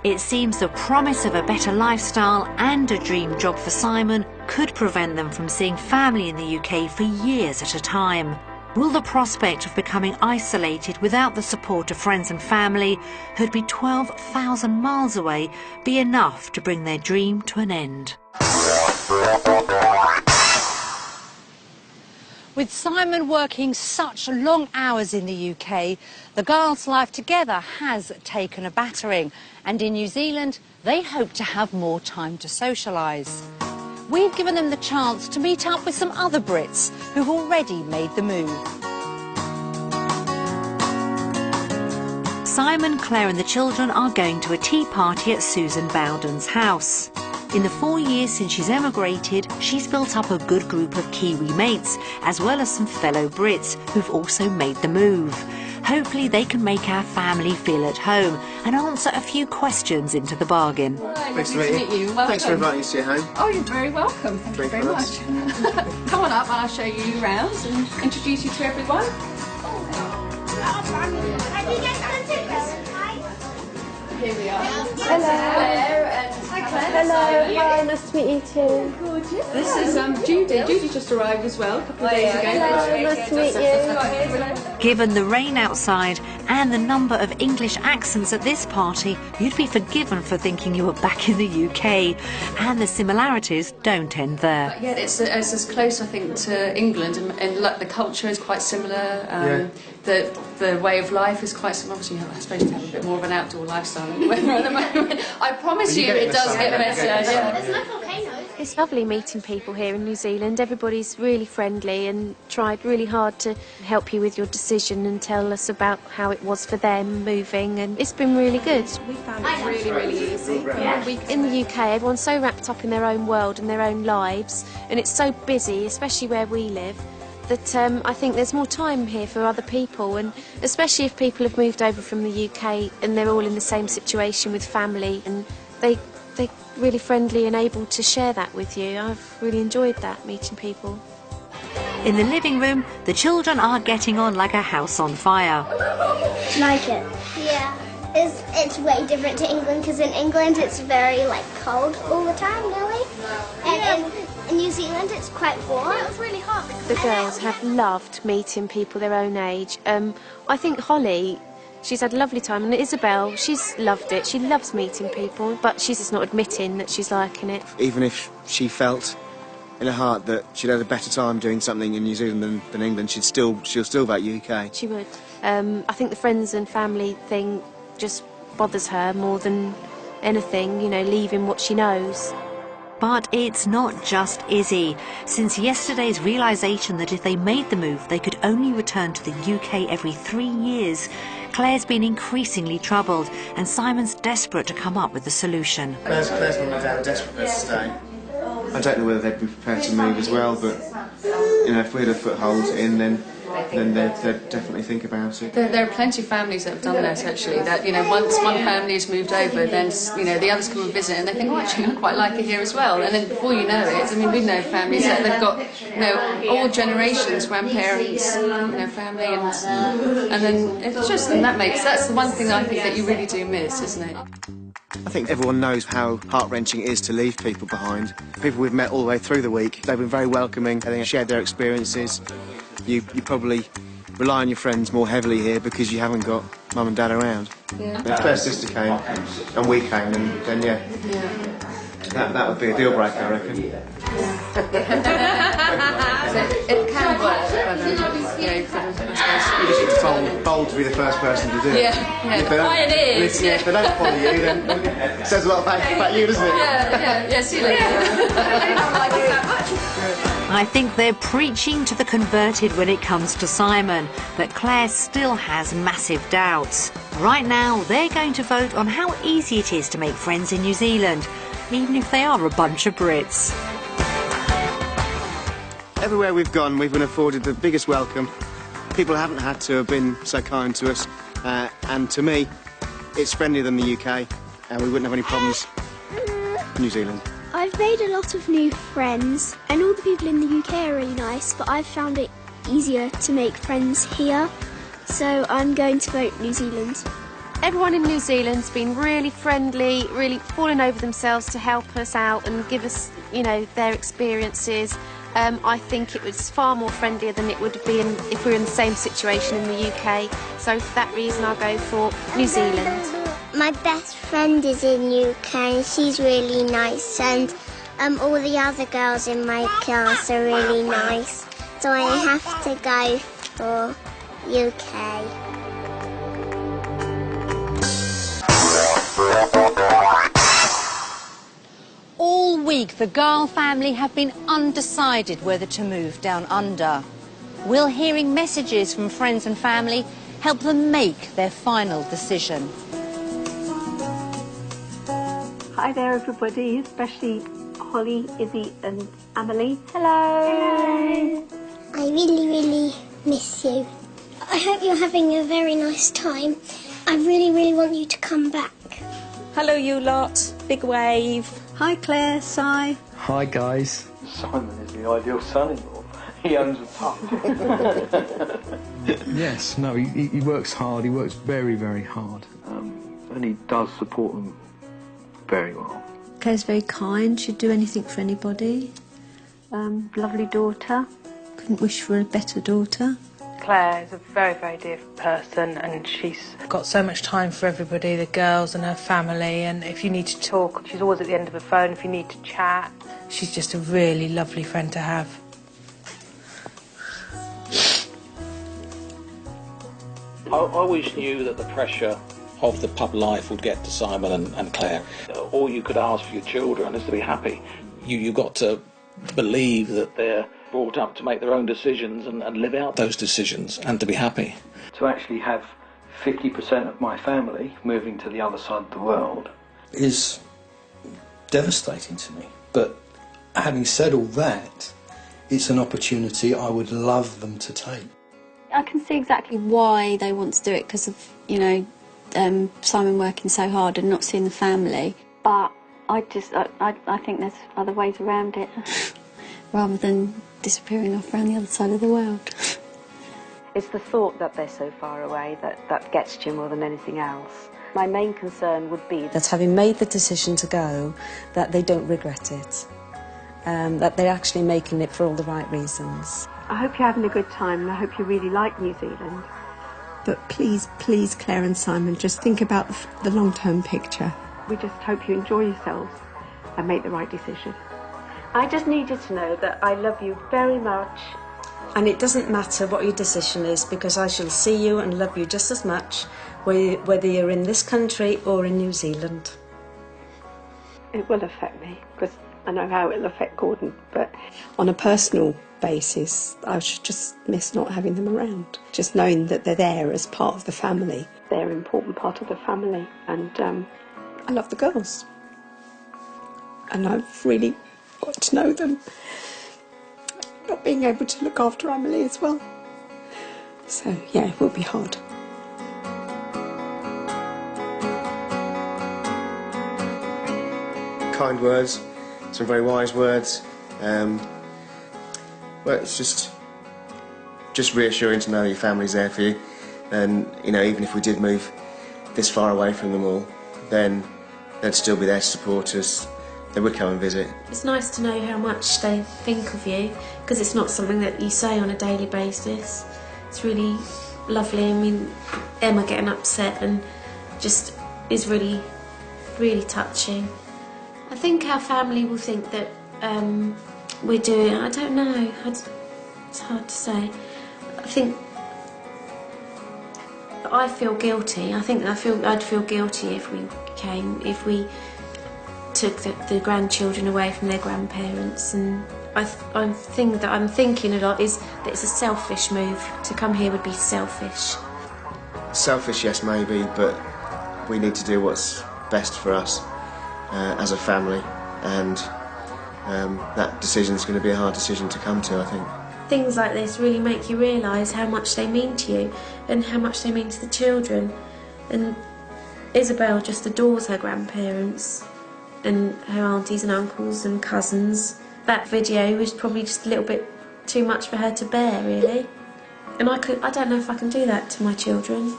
It seems the promise of a better lifestyle and a dream job for Simon could prevent them from seeing family in the UK for years at a time. Will the prospect of becoming isolated without the support of friends and family, who'd be 12,000 miles away, be enough to bring their dream to an end? With Simon working such long hours in the UK, the girls' life together has taken a battering, and in New Zealand they hope to have more time to socialise. We've given them the chance to meet up with some other Brits who've already made the move. Simon, Claire and the children are going to a tea party at Susan Bowden's house. In the 4 years since she's emigrated, she's built up a good group of Kiwi mates, as well as some fellow Brits who've also made the move. Hopefully they can make our family feel at home and answer a few questions into the bargain. Nice to meet you. Thanks for inviting us to your home. Oh, you're very welcome. Thank you very much. Come on up and I'll show you around and introduce you to everyone. Here we are. Hello. Claire and Hi, Claire. Hello. Hi, nice to meet you too. Gorgeous. This is Judy. Judy just arrived as well a couple of days ago. Hello, nice to meet you. Given the rain outside and the number of English accents at this party, you'd be forgiven for thinking you were back in the UK. And the similarities don't end there. Yeah, it's as close, I think, to England, and the culture is quite similar. The way of life is quite similar. Obviously, I suppose you have a bit more of an outdoor lifestyle than we're at the moment. I promise you, it does get better. Yeah. There's no volcanoes. It's lovely meeting people here in New Zealand. Everybody's really friendly and tried really hard to help you with your decision and tell us about how it was for them moving, and it's been really good. We found it really, really easy. Yeah. In the UK, everyone's so wrapped up in their own world and their own lives, and it's so busy, especially where we live, that I think there's more time here for other people, and especially if people have moved over from the UK and they're all in the same situation with family, and they're really friendly and able to share that with you. I've really enjoyed that, meeting people. In the living room, the children are getting on like a house on fire. Like it? Yeah. It's way different to England, because in England it's very like cold all the time, really. And in New Zealand it's quite warm. It was really hot. The girls have loved meeting people their own age. I think Holly, she's had a lovely time, and Isabel, she's loved it. She loves meeting people, but she's just not admitting that she's liking it. Even if she felt in her heart that she'd had a better time doing something in New Zealand than England, she'll still vote UK. She would. I think the friends and family thing just bothers her more than anything, you know, leaving what she knows. But it's not just Izzy. Since yesterday's realisation that if they made the move, they could only return to the UK every 3 years, Claire's been increasingly troubled, and Simon's desperate to come up with a solution. Claire's mum and dad are desperate for us to stay. I don't know whether they'd be prepared to move as well, but you know, if we had a foothold in, then they'd definitely think about it. There are plenty of families that have done that, actually, that, you know, once one family has moved over, then, you know, the others come and visit and they think, oh, actually, I quite like it here as well. And then before you know it, I mean, we know families that they've got, you know, all generations, grandparents, you know, family, and then it's just, and that's the one thing I think that you really do miss, isn't it? I think everyone knows how heart-wrenching it is to leave people behind. People we've met all the way through the week, they've been very welcoming, they've shared their experiences. You probably rely on your friends more heavily here because you haven't got mum and dad around. Yeah. If Claire's sister came and we came, then yeah. That would be a deal breaker, I reckon. So it can work, but you know, it's bold to be the first person to do it. Yeah, the pioneers. If they don't follow you, then it says a lot about you, doesn't it? Yeah, see you later. I don't like it that much. I think they're preaching to the converted when it comes to Simon, but Claire still has massive doubts. Right now, they're going to vote on how easy it is to make friends in New Zealand, even if they are a bunch of Brits. Everywhere we've gone, we've been afforded the biggest welcome. People haven't had to have been so kind to us, and to me, it's friendlier than the UK, and we wouldn't have any problems in New Zealand. I've made a lot of new friends, and all the people in the UK are really nice, but I've found it easier to make friends here, so I'm going to vote New Zealand. Everyone in New Zealand's been really friendly, really falling over themselves to help us out and give us, you know, their experiences. I think it was far more friendlier than it would be if we were in the same situation in the UK. So for that reason, I'll go for New Zealand. My best friend is in UK and she's really nice, and all the other girls in my class are really nice. So I have to go for UK. All week, the Garl family have been undecided whether to move down under. Will hearing messages from friends and family help them make their final decision? Hi there, everybody, especially Holly, Izzy and Emily. Hello. Hello. I really, really miss you. I hope you're having a very nice time. I really, really want you to come back. Hello, you lot. Big wave. Hi, Claire, Si. Hi, guys. Simon is the ideal son-in-law. He owns a pub. Yes, no, he works hard. He works very, very hard. And he does support them very well. Claire's very kind. She'd do anything for anybody. Lovely daughter. Couldn't wish for a better daughter. Claire is a very, very dear person, and she's got so much time for everybody, the girls and her family, and if you need to talk, she's always at the end of the phone if you need to chat. She's just a really lovely friend to have. I always knew that the pressure of the pub life would get to Simon and Claire. All you could ask for your children is to be happy. You've got to believe that they're brought up to make their own decisions and live out those decisions and to be happy. To actually have 50% of my family moving to the other side of the world is devastating to me. But having said all that, it's an opportunity I would love them to take. I can see exactly why they want to do it, because of, you know, Simon working so hard and not seeing the family. But I think there's other ways around it, rather than disappearing off around the other side of the world. It's the thought that they're so far away that gets to you more than anything else. My main concern would be that having made the decision to go, that they don't regret it, that they're actually making it for all the right reasons. I hope you're having a good time and I hope you really like New Zealand. But please, please, Claire and Simon, just think about the long-term picture. We just hope you enjoy yourselves and make the right decision. I just need you to know that I love you very much. And it doesn't matter what your decision is, because I shall see you and love you just as much, whether you're in this country or in New Zealand. It will affect me, because I know how it will affect Gordon, but on a personal basis, I should just miss not having them around. Just knowing that they're there as part of the family. They're an important part of the family, and I love the girls. And I've really got to know them. Not being able to look after Emily as well. So, yeah, it will be hard. Kind words, some very wise words. Well, it's just reassuring to know your family's there for you. And, you know, even if we did move this far away from them all, then they'd still be there to support us. They would come and visit. It's nice to know how much they think of you, because it's not something that you say on a daily basis. It's really lovely. I mean, Emma getting upset and just is really, really touching. I think our family will think that we're doing, I don't know, it's hard to say. I think I feel guilty. I think I'd feel guilty if we took the grandchildren away from their grandparents, and I'm thinking a lot is that it's a selfish move. To come here would be selfish. Selfish, yes, maybe, but we need to do what's best for us as a family, and that decision's going to be a hard decision to come to, I think. Things like this really make you realise how much they mean to you and how much they mean to the children. And Isabel just adores her grandparents and her aunties and uncles and cousins. That video was probably just a little bit too much for her to bear, really. And I don't know if I can do that to my children.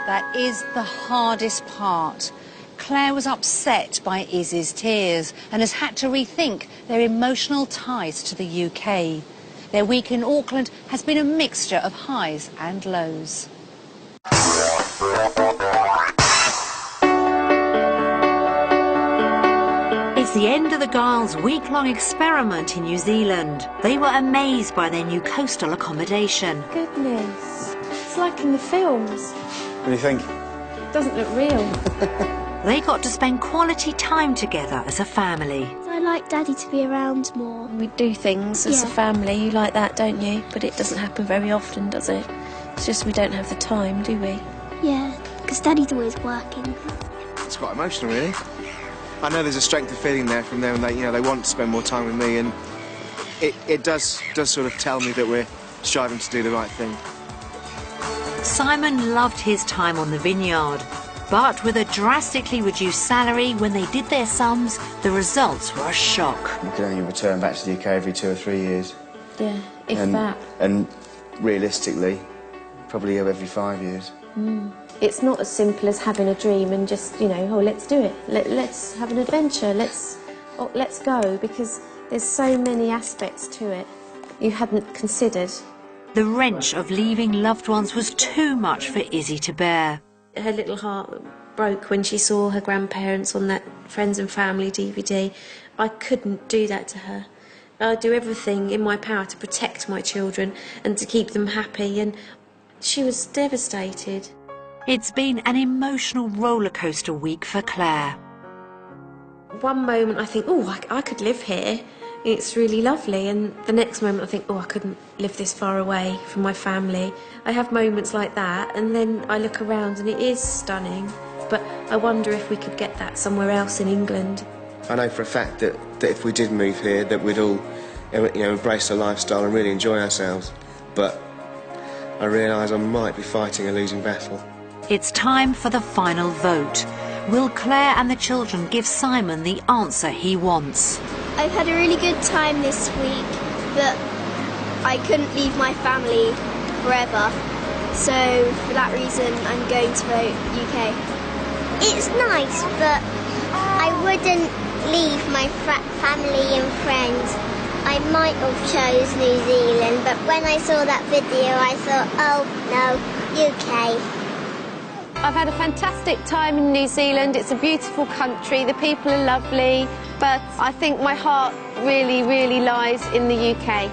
That is the hardest part. Claire was upset by Izzy's tears and has had to rethink their emotional ties to the UK. Their week in Auckland has been a mixture of highs and lows. It's the end of the Giles' week-long experiment in New Zealand. They were amazed by their new coastal accommodation. Goodness, it's like in the films. What do you think? It doesn't look real. They got to spend quality time together as a family. I like Daddy to be around more. We do things as a family, you like that, don't you? But it doesn't happen very often, does it? It's just we don't have the time, do we? Yeah, because Daddy's always working. It's quite emotional, really. I know there's a strength of feeling there from them, and they want to spend more time with me, and it does sort of tell me that we're striving to do the right thing. Simon loved his time on the vineyard, but with a drastically reduced salary when they did their sums, the results were a shock. We can only return back to the UK every 2 or 3 years. Yeah, if that. And realistically, probably every 5 years. It's not as simple as having a dream and just, you know, oh, let's do it. Let's have an adventure. Let's go, because there's so many aspects to it you hadn't considered. The wrench of leaving loved ones was too much for Izzy to bear. Her little heart broke when she saw her grandparents on that Friends and Family DVD. I couldn't do that to her. I do everything in my power to protect my children and to keep them happy, and she was devastated. It's been an emotional rollercoaster week for Claire. One moment I think, oh, I could live here. It's really lovely, and the next moment I think, oh, I couldn't live this far away from my family. I have moments like that, and then I look around and it is stunning, but I wonder if we could get that somewhere else in England. I know for a fact that if we did move here, that we'd all, embrace the lifestyle and really enjoy ourselves. But I realise I might be fighting a losing battle. It's time for the final vote. Will Claire and the children give Simon the answer he wants? I've had a really good time this week. but I couldn't leave my family forever. So for that reason, I'm going to vote UK. It's nice, but I wouldn't leave my family and friends. I might have chose New Zealand, but when I saw that video, I thought, oh no, UK. I've had a fantastic time in New Zealand. It's a beautiful country, the people are lovely, but I think my heart really, really lies in the UK.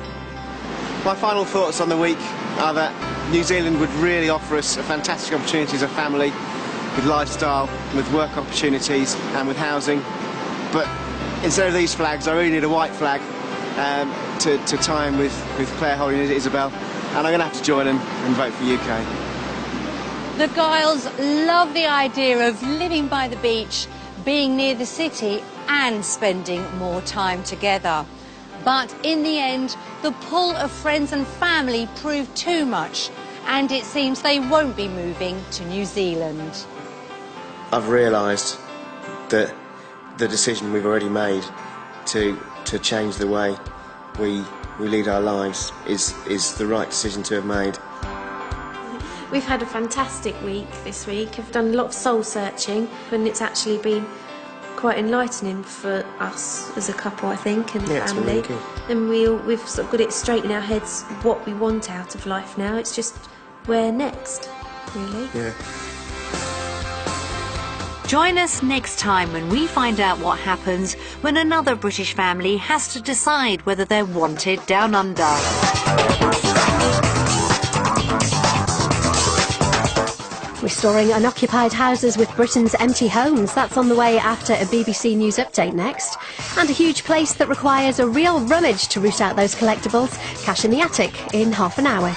My final thoughts on the week are that New Zealand would really offer us a fantastic opportunity as a family, with lifestyle, with work opportunities and with housing. But instead of these flags, I really need a white flag to time with Claire Holly and Isabel, and I'm going to have to join them and vote for UK. The Giles love the idea of living by the beach, being near the city and spending more time together. But in the end, the pull of friends and family proved too much, and it seems they won't be moving to New Zealand. I've realised that the decision we've already made to change the way we lead our lives is the right decision to have made. We've had a fantastic week this week. I've done a lot of soul searching, and it's actually been quite enlightening for us as a couple, I think, and yeah, family. It's been really good. And we've sort of got it straight in our heads what we want out of life now. It's just where next, really. Yeah. Join us next time when we find out what happens when another British family has to decide whether they're wanted down under. Restoring unoccupied houses with Britain's empty homes. That's on the way after a BBC News update next. And a huge place that requires a real rummage to root out those collectibles. Cash in the Attic in half an hour.